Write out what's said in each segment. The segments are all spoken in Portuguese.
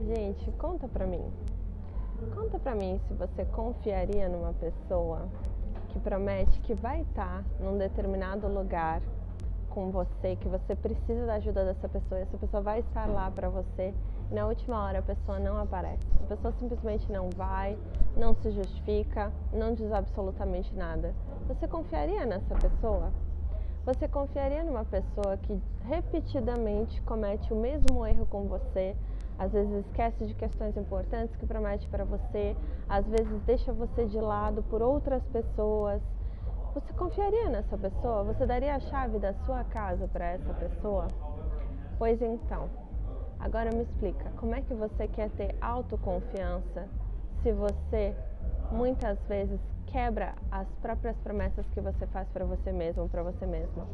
Gente, conta pra mim. Conta pra mim se você confiaria numa pessoa que promete que vai estar num determinado lugar com você, que você precisa da ajuda dessa pessoa, e essa pessoa vai estar lá pra você, e na última hora a pessoa não aparece. A pessoa simplesmente não vai, não se justifica, não diz absolutamente nada. Você confiaria nessa pessoa? Você confiaria numa pessoa que repetidamente comete o mesmo erro com você, às vezes esquece de questões importantes que promete para você, às vezes deixa você de lado por outras pessoas? Você confiaria nessa pessoa? Você daria a chave da sua casa para essa pessoa? Pois então, agora me explica, como é que você quer ter autoconfiança se você muitas vezes quebra as próprias promessas que você faz para você mesmo ou para você mesma?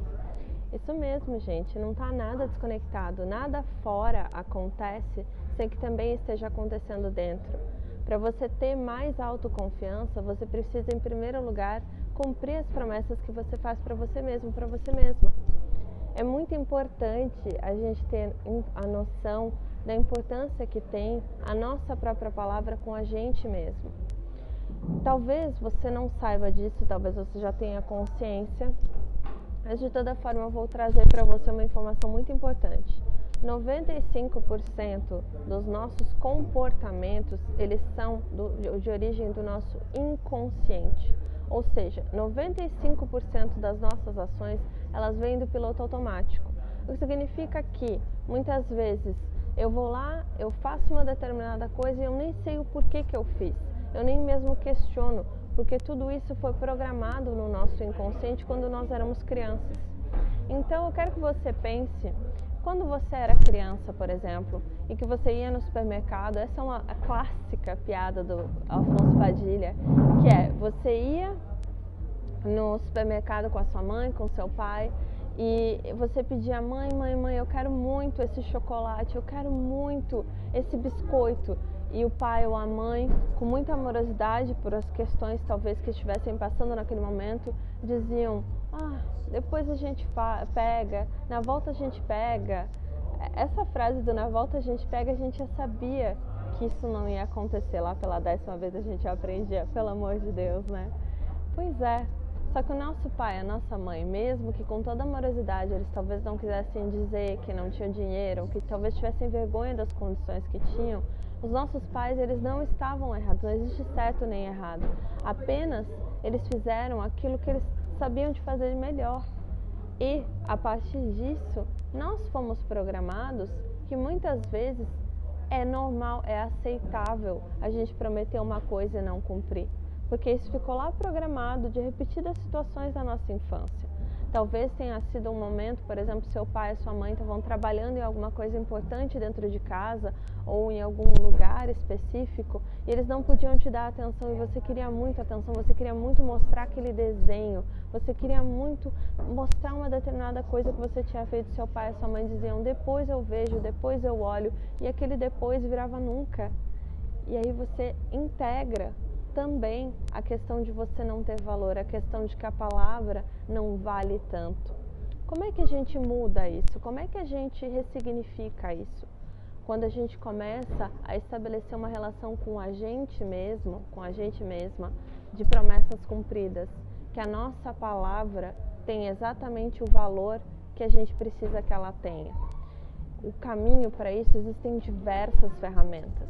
Isso mesmo, gente, não está nada desconectado, nada fora acontece sem que também esteja acontecendo dentro. Para você ter mais autoconfiança, você precisa, em primeiro lugar, cumprir as promessas que você faz para você mesmo, para você mesma. É muito importante a gente ter a noção da importância que tem a nossa própria palavra com a gente mesmo. Talvez você não saiba disso, talvez você já tenha consciência, mas de toda forma eu vou trazer para você uma informação muito importante. 95% dos nossos comportamentos, eles são de origem do nosso inconsciente. Ou seja, 95% das nossas ações, elas vêm do piloto automático. O que significa que, muitas vezes, eu vou lá, eu faço uma determinada coisa e eu nem sei o porquê que eu fiz. Eu nem mesmo questiono, porque tudo isso foi programado no nosso inconsciente quando nós éramos crianças. Então, eu quero que você pense, quando você era criança, por exemplo, e que você ia no supermercado, essa é uma clássica piada do Afonso Padilha, que é, você ia no supermercado com a sua mãe, com o seu pai, e você pedia, mãe, eu quero muito esse chocolate, eu quero muito esse biscoito. E o pai ou a mãe, com muita amorosidade por as questões talvez que estivessem passando naquele momento, diziam, depois a gente pega, na volta a gente pega. Essa frase do na volta a gente pega, a gente já sabia que isso não ia acontecer. Lá pela 10ª vez a gente aprendia, pelo amor de Deus, né? Pois é. Só que o nosso pai, a nossa mãe, mesmo que com toda amorosidade eles talvez não quisessem dizer que não tinham dinheiro, ou que talvez tivessem vergonha das condições que tinham, os nossos pais, eles não estavam errados, não existe certo nem errado. Apenas eles fizeram aquilo que eles sabiam de fazer de melhor. E, a partir disso, nós fomos programados que muitas vezes é normal, é aceitável a gente prometer uma coisa e não cumprir. Porque isso ficou lá programado de repetidas situações da nossa infância. Talvez tenha sido um momento, por exemplo, seu pai e sua mãe estavam trabalhando em alguma coisa importante dentro de casa ou em algum lugar específico e eles não podiam te dar atenção e você queria muito atenção, você queria muito mostrar aquele desenho, você queria muito mostrar uma determinada coisa que você tinha feito. Seu pai e sua mãe diziam, depois eu vejo, depois eu olho, e aquele depois virava nunca. E aí você integra também a questão de você não ter valor, a questão de que a palavra não vale tanto. Como é que a gente muda isso? Como é que a gente ressignifica isso? Quando a gente começa a estabelecer uma relação com a gente mesmo, com a gente mesma, de promessas cumpridas, que a nossa palavra tem exatamente o valor que a gente precisa que ela tenha. O caminho para isso, existem diversas ferramentas.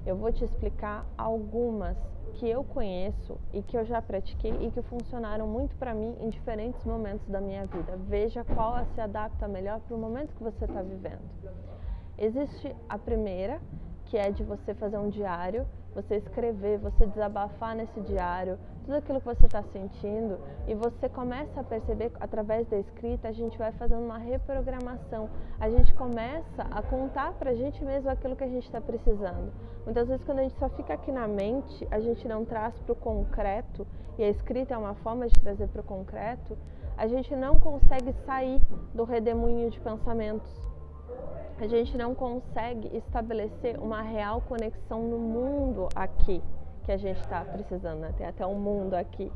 Eu vou te explicar algumas que eu conheço e que eu já pratiquei e que funcionaram muito para mim em diferentes momentos da minha vida. Veja qual se adapta melhor para o momento que você está vivendo. Existe a primeira, que é de você fazer um diário, você escrever, você desabafar nesse diário, tudo aquilo que você está sentindo, e você começa a perceber, através da escrita, a gente vai fazendo uma reprogramação, a gente começa a contar pra gente mesmo aquilo que a gente está precisando. Muitas vezes quando a gente só fica aqui na mente, a gente não traz para o concreto, e a escrita é uma forma de trazer para o concreto, a gente não consegue sair do redemoinho de pensamentos. A gente não consegue estabelecer uma real conexão no mundo aqui, que a gente está precisando, né? Tem até um mundo aqui.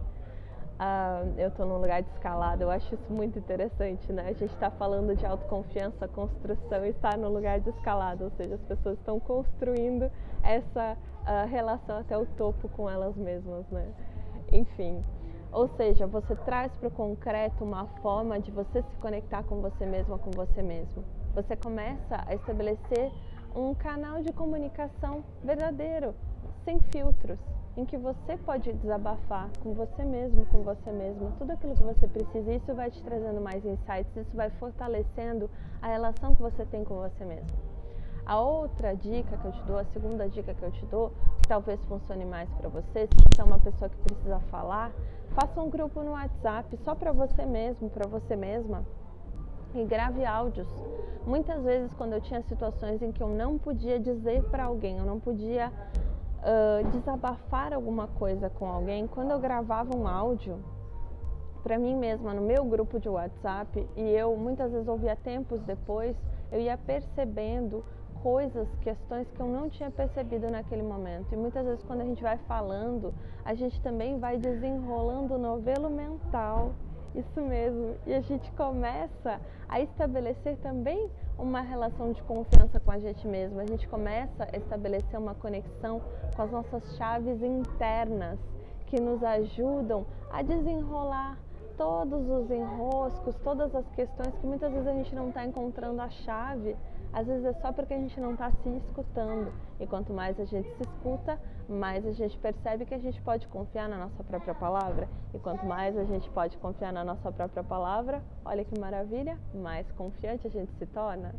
eu estou num lugar de escalada, eu acho isso muito interessante, né? A gente está falando de autoconfiança, construção, e está no lugar de escalada, ou seja, as pessoas estão construindo essa relação até o topo com elas mesmas, né? Enfim, ou seja, você traz para o concreto uma forma de você se conectar com você mesma, com você mesmo. Você começa a estabelecer um canal de comunicação verdadeiro, sem filtros, em que você pode desabafar com você mesmo, com você mesma, tudo aquilo que você precisa. Isso vai te trazendo mais insights, isso vai fortalecendo a relação que você tem com você mesmo. A outra dica que eu te dou, a segunda dica que eu te dou, que talvez funcione mais para você, se você é uma pessoa que precisa falar, faça um grupo no WhatsApp só para você mesmo, para você mesma, e grave áudios. Muitas vezes, quando eu tinha situações em que eu não podia dizer para alguém, eu não podia desabafar alguma coisa com alguém, quando eu gravava um áudio para mim mesma no meu grupo de WhatsApp, e eu muitas vezes ouvia tempos depois, eu ia percebendo coisas, questões que eu não tinha percebido naquele momento. E muitas vezes, quando a gente vai falando, a gente também vai desenrolando o novelo mental, isso mesmo, e a gente começa a estabelecer também uma relação de confiança com a gente mesmo. A gente começa a estabelecer uma conexão com as nossas chaves internas, que nos ajudam a desenrolar todos os enroscos, todas as questões que muitas vezes a gente não está encontrando a chave. Às vezes é só porque a gente não está se escutando. E quanto mais a gente se escuta, mais a gente percebe que a gente pode confiar na nossa própria palavra. E quanto mais a gente pode confiar na nossa própria palavra, olha que maravilha, mais confiante a gente se torna.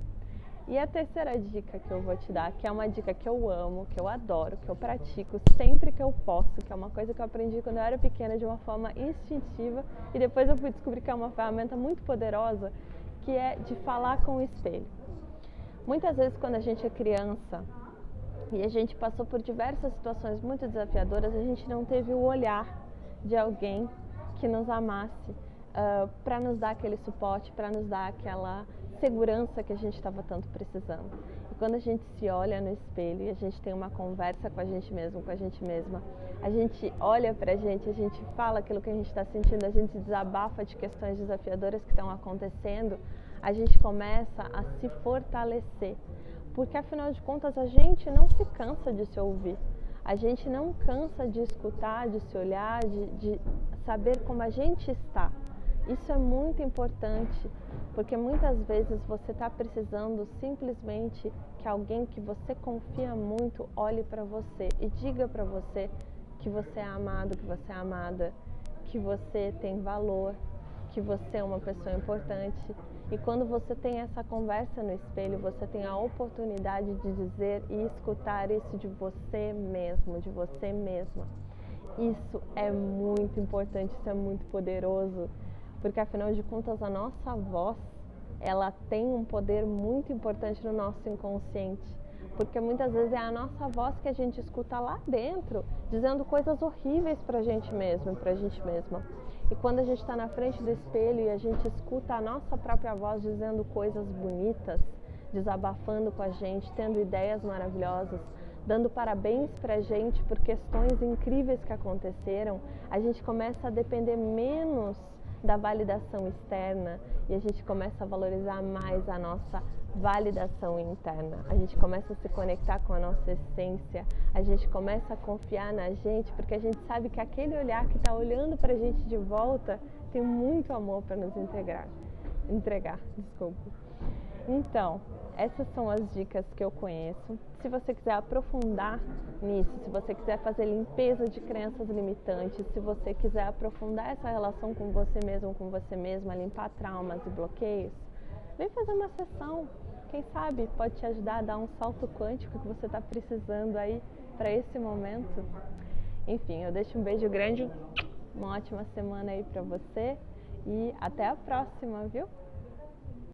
E a terceira dica que eu vou te dar, que é uma dica que eu amo, que eu adoro, que eu pratico sempre que eu posso, que é uma coisa que eu aprendi quando eu era pequena de uma forma instintiva, e depois eu fui descobrir que é uma ferramenta muito poderosa, que é de falar com o espelho. Muitas vezes, quando a gente é criança e a gente passou por diversas situações muito desafiadoras, a gente não teve o olhar de alguém que nos amasse, para nos dar aquele suporte, para nos dar aquela segurança que a gente estava tanto precisando. E quando a gente se olha no espelho e a gente tem uma conversa com a gente mesmo, com a gente mesma, a gente olha pra gente, a gente fala aquilo que a gente está sentindo, a gente desabafa de questões desafiadoras que estão acontecendo, a gente começa a se fortalecer. Porque afinal de contas a gente não se cansa de se ouvir, a gente não cansa de escutar, de se olhar, de saber como a gente está. Isso é muito importante, porque muitas vezes você está precisando simplesmente que alguém que você confia muito olhe para você e diga para você que você é amado, que você é amada, que você tem valor, que você é uma pessoa importante. E quando você tem essa conversa no espelho, você tem a oportunidade de dizer e escutar isso de você mesmo, de você mesma. Isso é muito importante, isso é muito poderoso, porque afinal de contas a nossa voz, ela tem um poder muito importante no nosso inconsciente, porque muitas vezes é a nossa voz que a gente escuta lá dentro, dizendo coisas horríveis pra gente mesmo, pra gente mesma. E quando a gente está na frente do espelho e a gente escuta a nossa própria voz dizendo coisas bonitas, desabafando com a gente, tendo ideias maravilhosas, dando parabéns pra gente por questões incríveis que aconteceram, a gente começa a depender menos da validação externa e a gente começa a valorizar mais a nossa validação interna. A gente começa a se conectar com a nossa essência, a gente começa a confiar na gente, porque a gente sabe que aquele olhar que está olhando para a gente de volta tem muito amor para nos entregar. Então, essas são as dicas que eu conheço. Se você quiser aprofundar nisso, se você quiser fazer limpeza de crenças limitantes, se você quiser aprofundar essa relação com você mesmo, com você mesma, limpar traumas e bloqueios, vem fazer uma sessão. Quem sabe pode te ajudar a dar um salto quântico que você está precisando aí para esse momento. Enfim, eu deixo um beijo grande, uma ótima semana aí para você e até a próxima, viu?